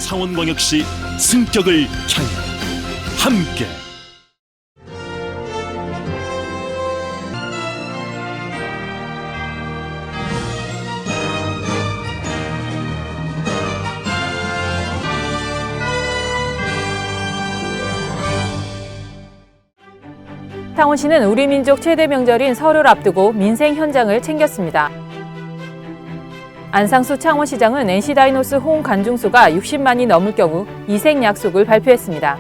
창원광역시 승격을 향해 함께 창원시는 우리 민족 최대 명절인 설을 앞두고 민생 현장을 챙겼습니다. 안상수 창원시장은 NC다이노스 호응 관중수가 60만이 넘을 경우 이색 약속을 발표했습니다.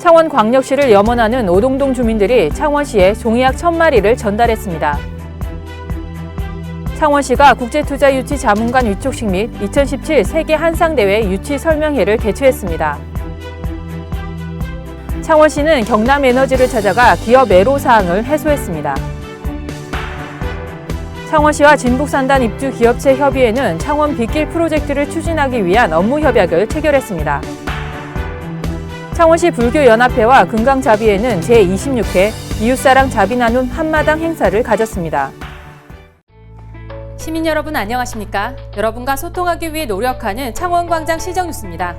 창원광역시를 염원하는 오동동 주민들이 창원시에 종이약 1000마리를 전달했습니다. 창원시가 국제투자유치 자문관 위촉식 및 2017 세계 한상대회 유치 설명회를 개최했습니다. 창원시는 경남에너지를 찾아가 기업 애로사항을 해소했습니다. 창원시와 진북산단 입주 기업체 협의회는 창원 빗길 프로젝트를 추진하기 위한 업무 협약을 체결했습니다. 창원시 불교연합회와 금강자비회는 제26회 이웃사랑 자비나눔 한마당 행사를 가졌습니다. 시민 여러분 안녕하십니까? 여러분과 소통하기 위해 노력하는 창원광장 시정뉴스입니다.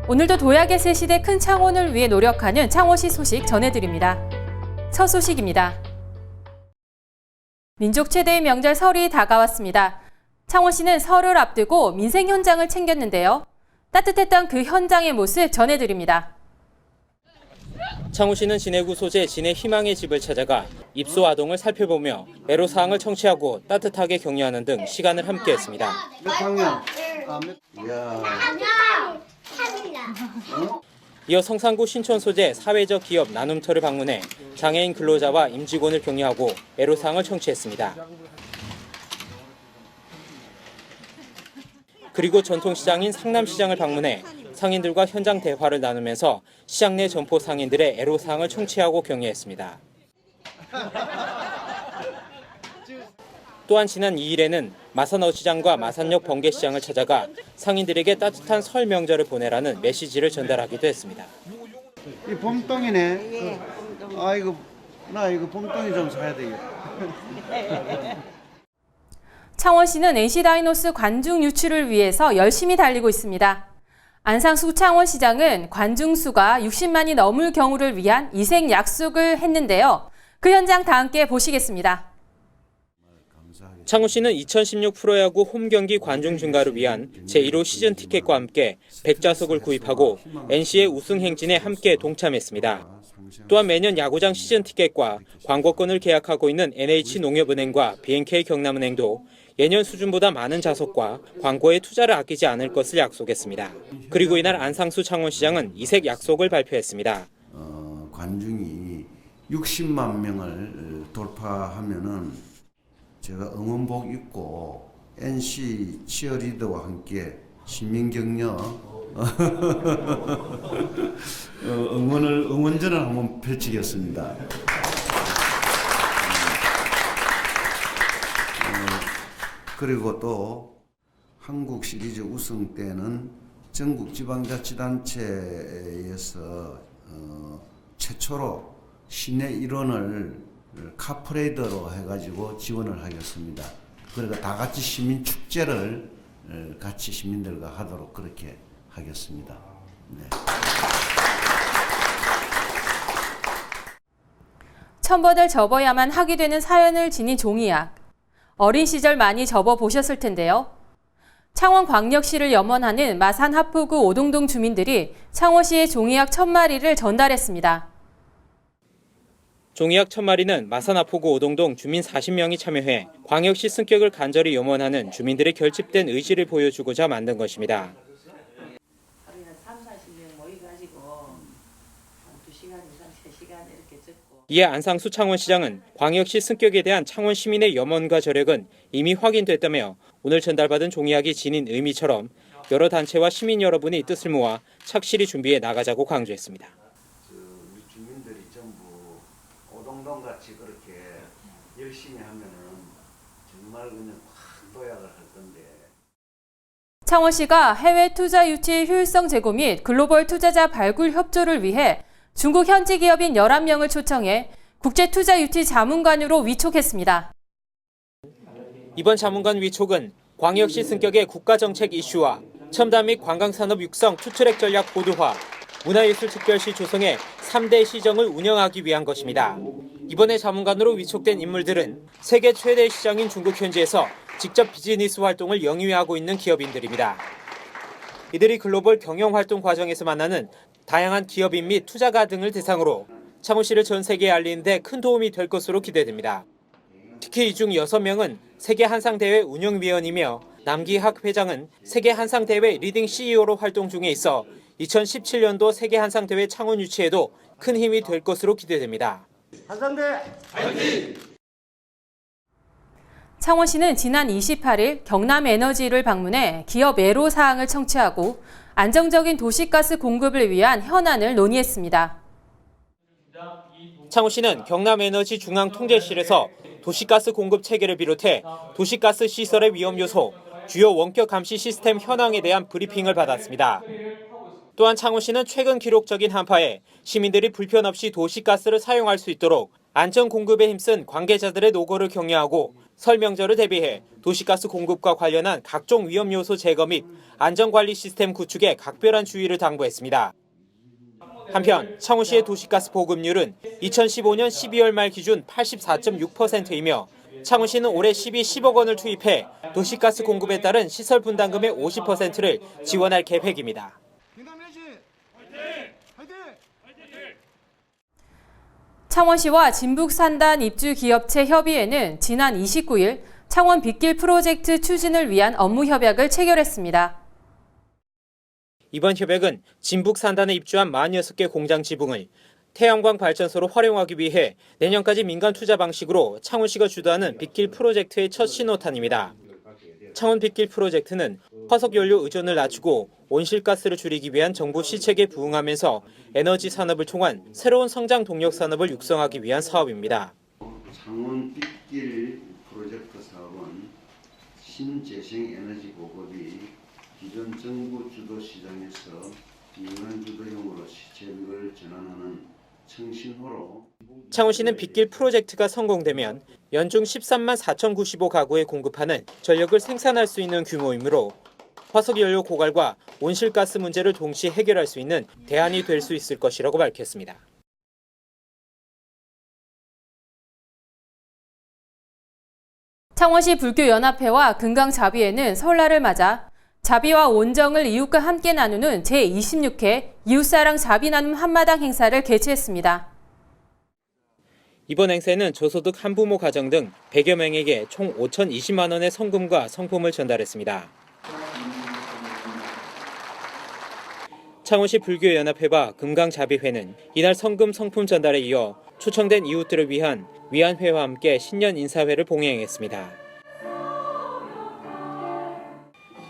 오늘도 도약의 새 시대 큰 창원을 위해 노력하는 창원시 소식 전해드립니다. 첫 소식입니다. 민족 최대의 명절 설이 다가왔습니다. 창원시는 설을 앞두고 민생 현장을 챙겼는데요. 따뜻했던 그 현장의 모습 전해드립니다. 창원시는 진해구 소재 진해 희망의 집을 찾아가 입소 아동을 살펴보며 애로사항을 청취하고 따뜻하게 격려하는 등 시간을 함께했습니다. 몇 학년? 이어 성산구 신촌 소재 사회적 기업 나눔터를 방문해 장애인 근로자와 임직원을 격려하고 애로사항을 청취했습니다. 그리고 전통시장인 상남시장을 방문해 상인들과 현장 대화를 나누면서 시장 내 점포 상인들의 애로사항을 청취하고 격려했습니다. 또한 지난 2일에는 마산어시장과 마산역 번개시장을 찾아가 상인들에게 따뜻한 설 명절을 보내라는 메시지를 전달하기도 했습니다. 이 봄동이네. 나 이거 봄동이 좀 사야 되겠다. 창원시는 NC다이노스 관중 유치를 위해서 열심히 달리고 있습니다. 안상수 창원시장은 관중수가 60만이 넘을 경우를 위한 이색 약속을 했는데요. 그 현장 다 함께 보시겠습니다. 창원시는 2016 프로야구 홈경기 관중 증가를 위한 제1호 시즌 티켓과 함께 100좌석을 구입하고 NC의 우승 행진에 함께 동참했습니다. 또한 매년 야구장 시즌 티켓과 광고권을 계약하고 있는 NH농협은행과 BNK 경남은행도 예년 수준보다 많은 좌석과 광고에 투자를 아끼지 않을 것을 약속했습니다. 그리고 이날 안상수 창원시장은 이색 약속을 발표했습니다. 관중이 60만 명을 돌파하면은 제가 응원복 입고 NC 치어리더와 함께 시민격려 응원전을 한번 펼치겠습니다. 그리고 또 한국 시리즈 우승 때는 전국 지방자치단체에서 최초로 시내 일원을 카프레이더로 해가지고 지원을 하겠습니다. 그러니까 다 같이 시민 축제를 같이 시민들과 하도록 그렇게 하겠습니다. 네. 천번을 접어야만 하게 되는 사연을 지닌 종이약. 어린 시절 많이 접어보셨을 텐데요. 창원광역시를 염원하는 마산 하포구 오동동 주민들이 창원시에 종이약 1000마리를 전달했습니다. 종이약 1000마리는 마산 하포구 오동동 주민 40명이 참여해 광역시 승격을 간절히 염원하는 주민들의 결집된 의지를 보여주고자 만든 것입니다. 하루에 한 30-40명 모여가지고 2시간 이상 3시간 이렇게 적고. 이에 안상수 창원시장은 광역시 승격에 대한 창원 시민의 염원과 저력은 이미 확인됐다며 오늘 전달받은 종이약이 지닌 의미처럼 여러 단체와 시민 여러분이 뜻을 모아 착실히 준비해 나가자고 강조했습니다. 우리 주민들이 전부 오동동같이 그렇게 열심히 하면은 정말 그냥 확 도약을 할 건데. 창원시가 해외 투자 유치 효율성 제고 및 글로벌 투자자 발굴 협조를 위해 중국 현지 기업인 11명을 초청해 국제투자유치 자문관으로 위촉했습니다. 이번 자문관 위촉은 광역시 승격의 국가정책 이슈와 첨단 및 관광산업 육성 투트랙 전략 고도화, 문화예술특별시 조성해 3대 시정을 운영하기 위한 것입니다. 이번에 자문관으로 위촉된 인물들은 세계 최대 시장인 중국 현지에서 직접 비즈니스 활동을 영위하고 있는 기업인들입니다. 이들이 글로벌 경영 활동 과정에서 만나는 다양한 기업인 및 투자가 등을 대상으로 창원시를 전 세계에 알리는 데 큰 도움이 될 것으로 기대됩니다. 특히 이 중 6명은 세계 한상대회 운영위원이며 남기학 회장은 세계 한상대회 리딩 CEO로 활동 중에 있어 2017년도 세계 한상대회 창원 유치에도 큰 힘이 될 것으로 기대됩니다. 한상대 화이팅! 창원시는 지난 28일 경남에너지를 방문해 기업 애로사항을 청취하고 안정적인 도시가스 공급을 위한 현안을 논의했습니다. 창원시는 경남에너지 중앙통제실에서 도시가스 공급 체계를 비롯해 도시가스 시설의 위험 요소, 주요 원격 감시 시스템 현황에 대한 브리핑을 받았습니다. 또한 창원시는 최근 기록적인 한파에 시민들이 불편 없이 도시가스를 사용할 수 있도록 안전 공급에 힘쓴 관계자들의 노고를 격려하고 설 명절을 대비해 도시가스 공급과 관련한 각종 위험 요소 제거 및 안전관리 시스템 구축에 각별한 주의를 당부했습니다. 한편 창원시의 도시가스 보급률은 2015년 12월 말 기준 84.6%이며 창원시는 올해 10억 원을 투입해 도시가스 공급에 따른 시설 분담금의 50%를 지원할 계획입니다. 창원시와 진북산단 입주기업체 협의회는 지난 29일 창원 빗길 프로젝트 추진을 위한 업무 협약을 체결했습니다. 이번 협약은 진북 산단에 입주한 46개 공장 지붕을 태양광 발전소로 활용하기 위해 내년까지 민간 투자 방식으로 창원시가 주도하는 빗길 프로젝트의 첫 신호탄입니다. 창원 빗길 프로젝트는 화석연료 의존을 낮추고 온실가스를 줄이기 위한 정부 시책에 부응하면서 에너지 산업을 통한 새로운 성장 동력 산업을 육성하기 위한 사업입니다. 창원 빗길 프로젝트 사업은 신재생 에너지 보급이 기존 정부 주도 시장에서 민간 주도형으로 시책을 전환하는 청신호로 창원시는 빗길 프로젝트가 성공되면 연중 13만 4,095가구에 공급하는 전력을 생산할 수 있는 규모이므로 화석연료 고갈과 온실가스 문제를 동시에 해결할 수 있는 대안이 될 수 있을 것이라고 밝혔습니다. 창원시 불교연합회와 금강자비회는 설날을 맞아 자비와 온정을 이웃과 함께 나누는 제26회 이웃사랑 자비 나눔 한마당 행사를 개최했습니다. 이번 행사에는 저소득 한부모 가정 등 100여 명에게 총 5,020만 원의 성금과 성품을 전달했습니다. 창원시 불교연합회와 금강자비회는 이날 성금 성품 전달에 이어 초청된 이웃들을 위한 위안회와 함께 신년 인사회를 봉행했습니다.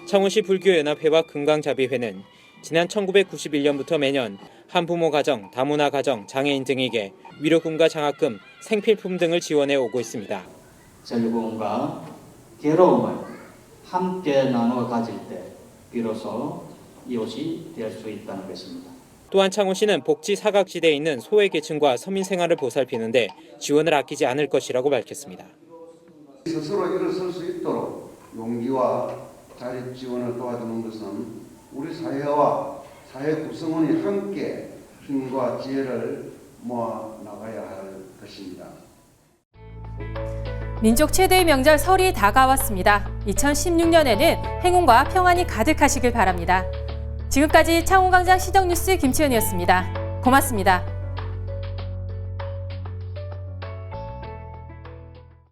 창원시 불교연합회와 금강자비회는 지난 1991년부터 매년 한부모 가정, 다문화 가정, 장애인 등에게 위로금과 장학금, 생필품 등을 지원해 오고 있습니다. 즐거움과 괴로움을 함께 나눠 가질 때 비로소 이웃이 될 수 있다는 것입니다. 또한 창원시는 복지 사각지대에 있는 소외계층과 서민 생활을 보살피는데 지원을 아끼지 않을 것이라고 밝혔습니다. 스스로 일어설 수 있도록 용기와 자립 지원을 도와주는 것은 우리 사회와 사회 구성원이 함께 힘과 지혜를 모아 나가야 할 것입니다. 민족 최대의 명절 설이 다가왔습니다. 2016년에는 행운과 평안이 가득하시길 바랍니다. 지금까지 창원광장 시정뉴스 김치현이었습니다. 고맙습니다.